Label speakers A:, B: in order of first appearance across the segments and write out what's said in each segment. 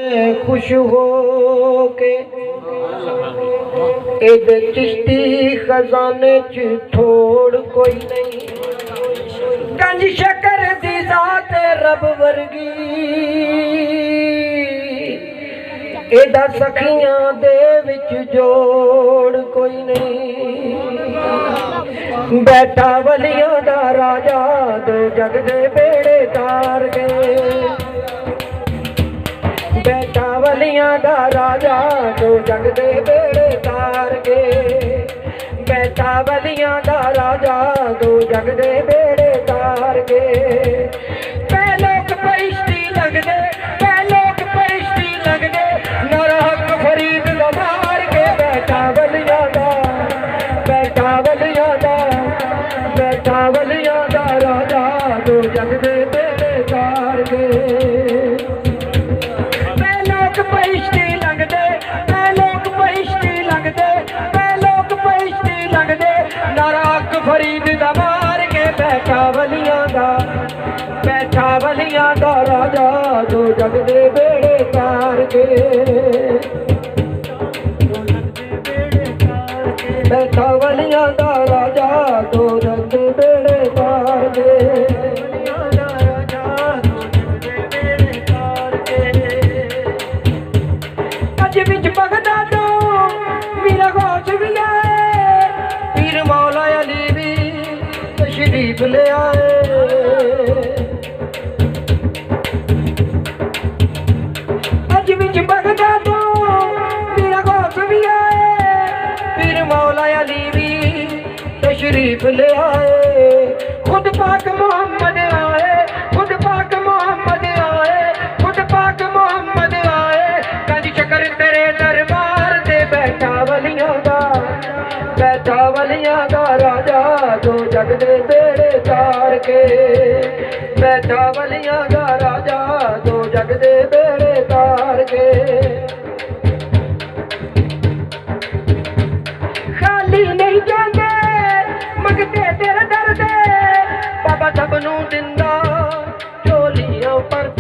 A: खुश हो के इहदे चिश्ती खजाने च थोड़ कोई नहीं। गंज शकर दी जात रब वर्गी एदा सखियां दे विच जोड़ कोई नहीं। बैठा वलियां दा राजा दो जग दे बेड़े तार के। बैठा वलियां दा राजा दो जग दे बेड़े तार के। बैठा वलियां दा राजा दो जग दे बेड़े तार के। पैलोक परिश्ती लगदे पैलोक परिश्ती लगदे नरहक फरीद दा मार के। बैठा वलियां दा राजा दो जग दे बेड़े तार के। पैलोक परिश्ती लगदे पैलोक परिश्ती लगदे पैलोक परिश्ती लगदे नरहक फरीद दा मार के। बैठा वलियां दा राजा दो जग दे बेड़े तार के। बैठा वलियां दा राजा दो जग दे बेड़े तार के। अज विच भगदा तो मेरा गौस भी आए पीर मौला अली भी तशरीफ ले आए। अज विच भगदा तो मेरा गौस भी आए पीर मौला अली भी तशरीफ ले आए। खुद पाक मोहम्मद आए खुद पाक मोहम्मद आए खुद पाक मोहम्मद आए। गंज शकर तेरे दरबार दे। बैठा वलियां दा राजा दो जग दे बेड़े तार के। बैठा वलियां दा राजा दो जग दे बेड़े तार के। खाली नहीं जांदे मंगते तेरे दर दे बाबा सबनू दिंदा झोलियां पर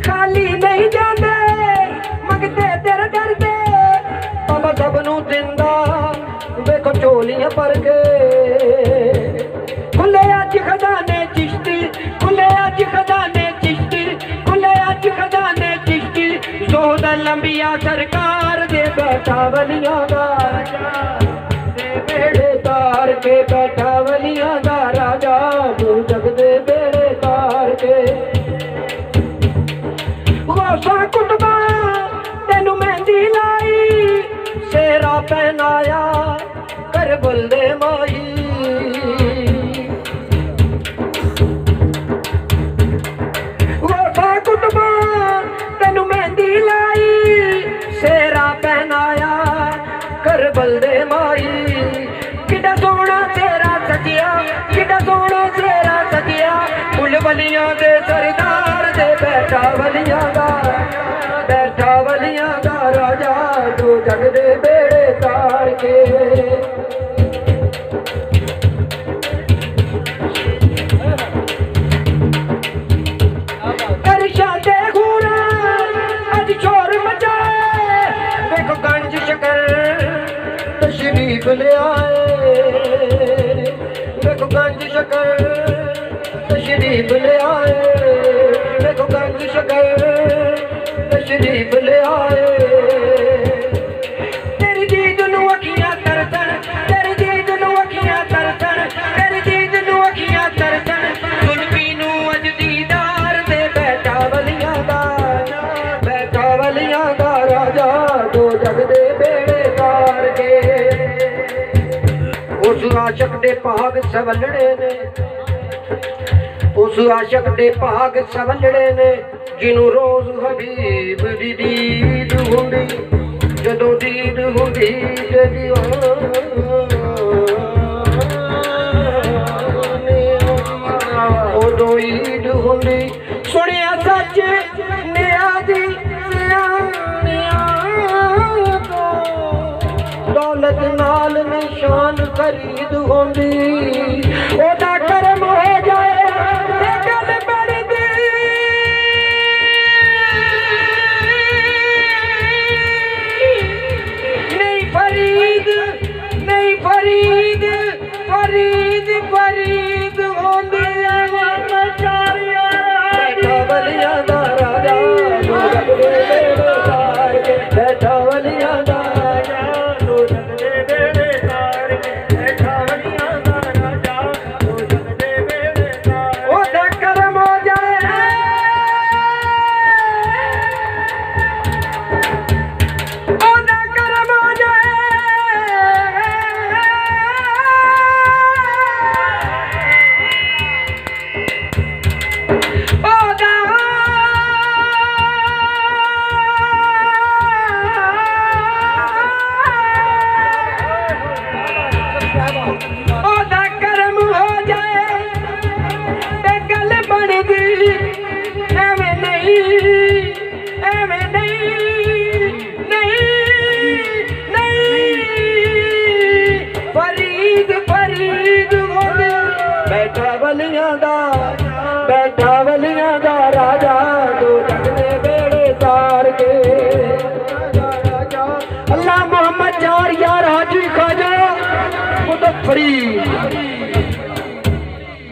A: खाली नहीं जांदे मंगते तेरे दर दे बाबा सबनू दिंदा देखो झोलियां पर के। खुले अज खजाने चिश्ती खुले अज खजाने चिश्ती खुले अज खजाने चिश्ती सोहदा लंबिया सरकार दे। बैठा वलियां दा बेड़े तार के। बैठा वलियां दा राजा दो जग दे बेड़े तार के। गौसा कुतबा तेनू मेहंदी लाई सेरा पहनाया करबल दे माई। गौसा कुतबा तेनू मेहंदी लाई सेरा पहनाया करबल दे माई। किड्डा सोहना तेरा सजिया किड्डा सोहना तेरा सजिया फुल वलियां दे सरदार दे। बैठा वलियां दा राजा दो जग दे बेड़े तार के। अरशादे खूरा अज शोर मचाए देखो गंज शकर तशरीफ ले आए। देखो गंज शकर तशरीफ ले आए। देखो गंज शकर तशरीफ ले आए। तेरी दीद नू अखियां तरसन तेरी दीद नू अखियां तरसन तेरी दीद नू अखियां तरसन सुल्फी नू अज दीदार दे। बैठा वलियां दा राजा दो जग दे बेड़े तार के। उस आशक दे भाग सवलड़े ने उस आशक दे भाग सवलड़े ने जिन्हों रोज हबीब दी दीद हुंदी जदों दीद हुंदी ते उदों ईद हुंदी। सुनिया सच नियाजी दौलत नाल निशान खरीद होंदी। ओदा करम हो जाए ते गल बड़ी दी दा बैठा वलियां दा राजा दो जग दे बेड़े तार के अल्लाह मोहम्मद चार यार हाजी खाजा मुदफ्फरी